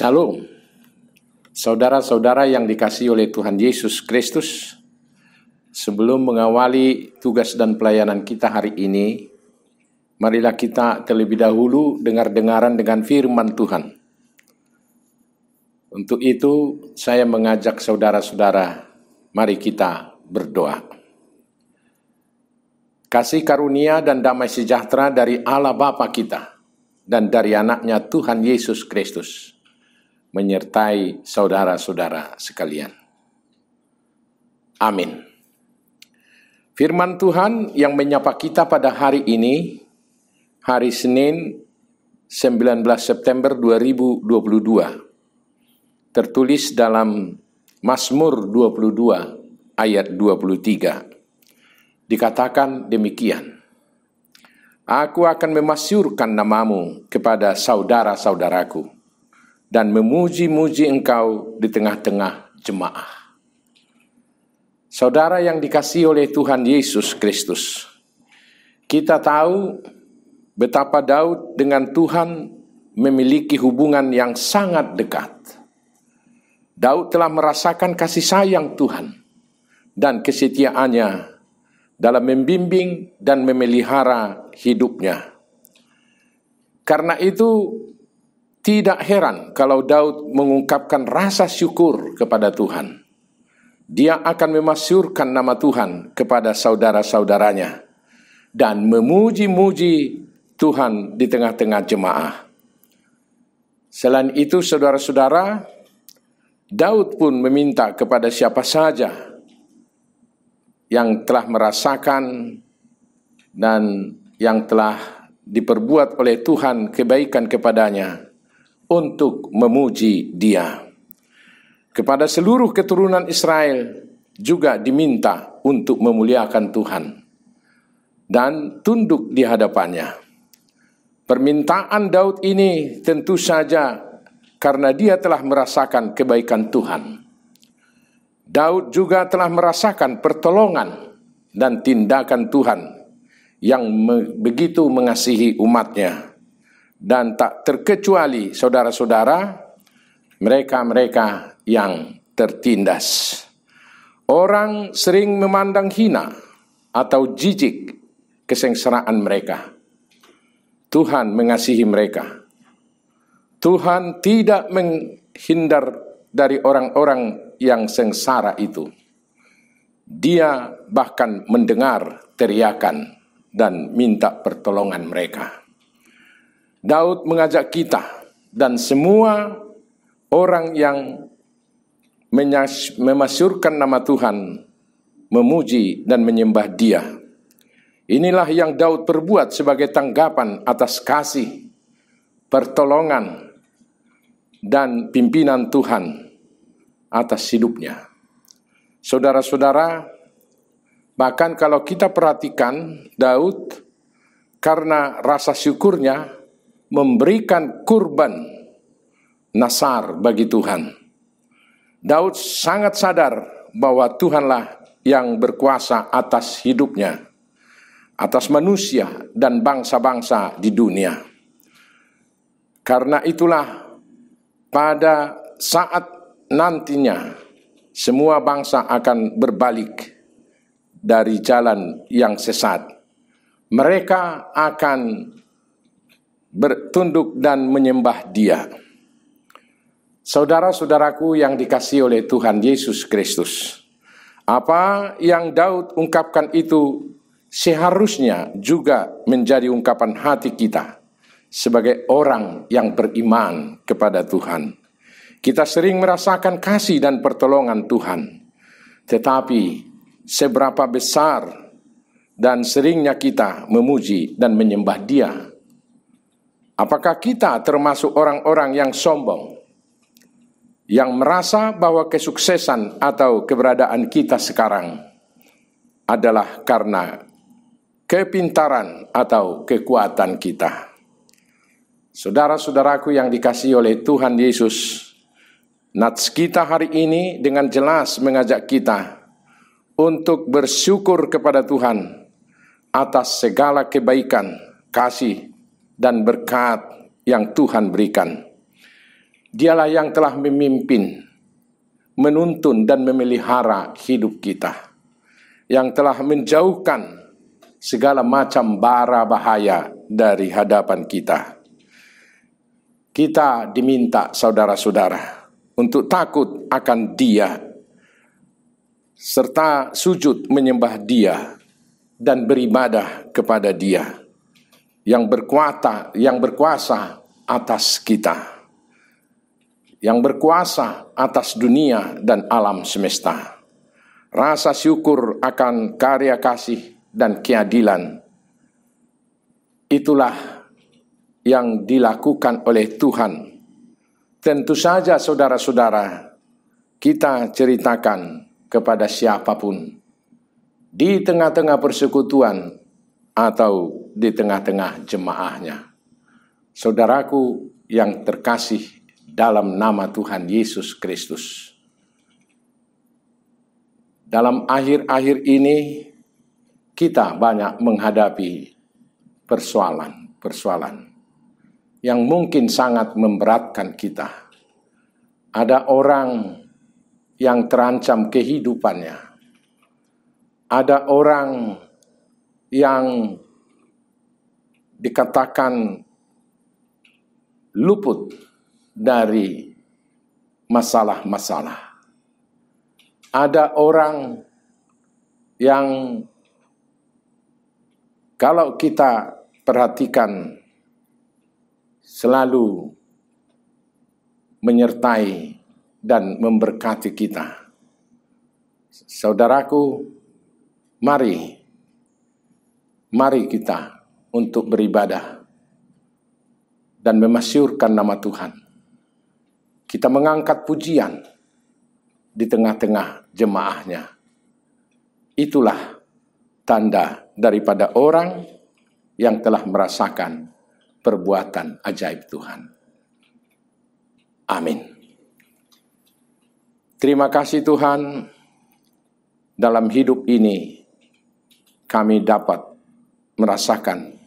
Salam, saudara-saudara yang dikasihi oleh Tuhan Yesus Kristus. Sebelum mengawali tugas dan pelayanan kita hari ini, marilah kita terlebih dahulu dengar-dengaran dengan firman Tuhan. Untuk itu, saya mengajak saudara-saudara, mari kita berdoa. Kasih karunia dan damai sejahtera dari Allah Bapa kita dan dari anaknya Tuhan Yesus Kristus menyertai saudara-saudara sekalian. Amin. Firman Tuhan yang menyapa kita pada hari ini, hari Senin 19 September 2022, tertulis dalam Mazmur 22 ayat 23. Dikatakan demikian, Aku akan memasyurkan namamu kepada saudara-saudaraku dan memuji-muji engkau di tengah-tengah jemaah. Saudara yang dikasihi oleh Tuhan Yesus Kristus, kita tahu betapa Daud dengan Tuhan memiliki hubungan yang sangat dekat. Daud telah merasakan kasih sayang Tuhan dan kesetiaannya dalam membimbing dan memelihara hidupnya. Karena itu, tidak heran kalau Daud mengungkapkan rasa syukur kepada Tuhan. Dia akan memasyurkan nama Tuhan kepada saudara-saudaranya dan memuji-muji Tuhan di tengah-tengah jemaah. Selain itu, saudara-saudara, Daud pun meminta kepada siapa saja yang telah merasakan dan yang telah diperbuat oleh Tuhan kebaikan kepadanya untuk memuji Dia. Kepada seluruh keturunan Israel juga diminta untuk memuliakan Tuhan dan tunduk di hadapannya. Permintaan Daud ini tentu saja karena dia telah merasakan kebaikan Tuhan. Daud juga telah merasakan pertolongan dan tindakan Tuhan yang begitu mengasihi umatnya. Dan tak terkecuali saudara-saudara, mereka-mereka yang tertindas. Orang sering memandang hina atau jijik kesengsaraan mereka. Tuhan mengasihi mereka. Tuhan tidak menghindar dari orang-orang yang sengsara itu. Dia bahkan mendengar teriakan dan minta pertolongan mereka. Daud mengajak kita dan semua orang yang memasyurkan nama Tuhan, memuji dan menyembah Dia. Inilah yang Daud perbuat sebagai tanggapan atas kasih, pertolongan, dan pimpinan Tuhan atas hidupnya. Saudara-saudara, bahkan kalau kita perhatikan Daud, karena rasa syukurnya memberikan kurban nasar bagi Tuhan. Daud sangat sadar bahwa Tuhanlah yang berkuasa atas hidupnya, atas manusia dan bangsa-bangsa di dunia. Karena itulah pada saat nantinya semua bangsa akan berbalik dari jalan yang sesat. Mereka akan bertunduk dan menyembah Dia. Saudara-saudaraku yang dikasihi oleh Tuhan Yesus Kristus, apa yang Daud ungkapkan itu seharusnya juga menjadi ungkapan hati kita sebagai orang yang beriman kepada Tuhan. Kita sering merasakan kasih dan pertolongan Tuhan, tetapi seberapa besar dan seringnya kita memuji dan menyembah Dia? Apakah kita termasuk orang-orang yang sombong, yang merasa bahwa kesuksesan atau keberadaan kita sekarang adalah karena kepintaran atau kekuatan kita? Saudara-saudaraku yang dikasihi oleh Tuhan Yesus, nats kita hari ini dengan jelas mengajak kita untuk bersyukur kepada Tuhan atas segala kebaikan, kasih, dan berkat yang Tuhan berikan. Dialah yang telah memimpin, menuntun dan memelihara hidup kita, yang telah menjauhkan segala macam bara bahaya dari hadapan kita. Kita diminta, saudara-saudara, untuk takut akan Dia, serta sujud menyembah Dia dan beribadah kepada Dia yang berkuasa atas kita, yang berkuasa atas dunia dan alam semesta. Rasa syukur akan karya kasih dan keadilan, itulah yang dilakukan oleh Tuhan. Tentu saja saudara-saudara, kita ceritakan kepada siapapun, di tengah-tengah persekutuan atau di tengah-tengah jemaahnya. Saudaraku yang terkasih dalam nama Tuhan Yesus Kristus, dalam akhir-akhir ini kita banyak menghadapi persoalan yang mungkin sangat memberatkan kita. Ada orang yang terancam kehidupannya. Ada orang yang dikatakan luput dari masalah-masalah. Ada orang yang kalau kita perhatikan selalu menyertai dan memberkati kita. Saudaraku, mari kita untuk beribadah dan memasyurkan nama Tuhan. Kita mengangkat pujian di tengah-tengah jemaahnya. Itulah tanda daripada orang yang telah merasakan perbuatan ajaib Tuhan. Amin. Terima kasih Tuhan, dalam hidup ini kami dapat merasakan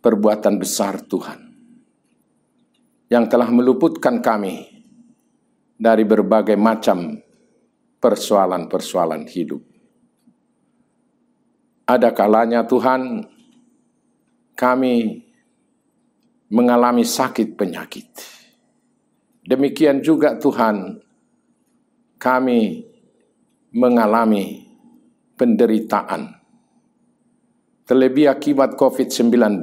perbuatan besar Tuhan yang telah meluputkan kami dari berbagai macam persoalan-persoalan hidup. Ada kalanya Tuhan, kami mengalami sakit penyakit. Demikian juga Tuhan, kami mengalami penderitaan, terlebih akibat COVID-19.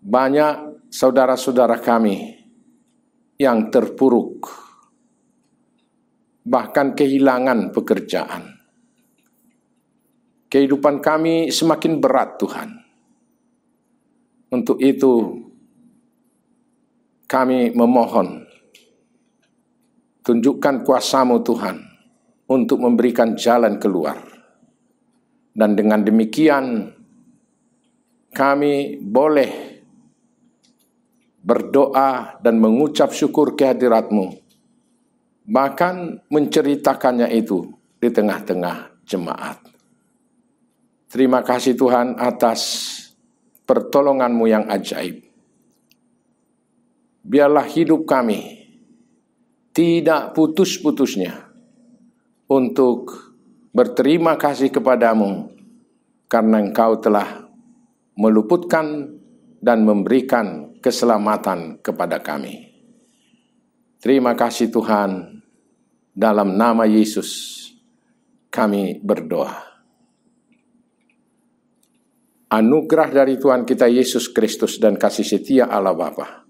Banyak saudara-saudara kami yang terpuruk, bahkan kehilangan pekerjaan. Kehidupan kami semakin berat Tuhan. Untuk itu kami memohon, tunjukkan kuasa-Mu Tuhan untuk memberikan jalan keluar. Dan dengan demikian kami boleh berdoa dan mengucap syukur kehadirat-Mu, bahkan menceritakannya itu di tengah-tengah jemaat. Terima kasih Tuhan atas pertolongan-Mu yang ajaib. Biarlah hidup kami tidak putus-putusnya untuk berterima kasih kepadamu karena Engkau telah meluputkan dan memberikan keselamatan kepada kami. Terima kasih Tuhan, dalam nama Yesus kami berdoa. Anugerah dari Tuhan kita Yesus Kristus dan kasih setia Allah Bapa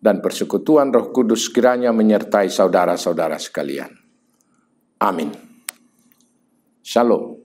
dan persekutuan Roh Kudus kiranya menyertai saudara-saudara sekalian. Amin. Shalom.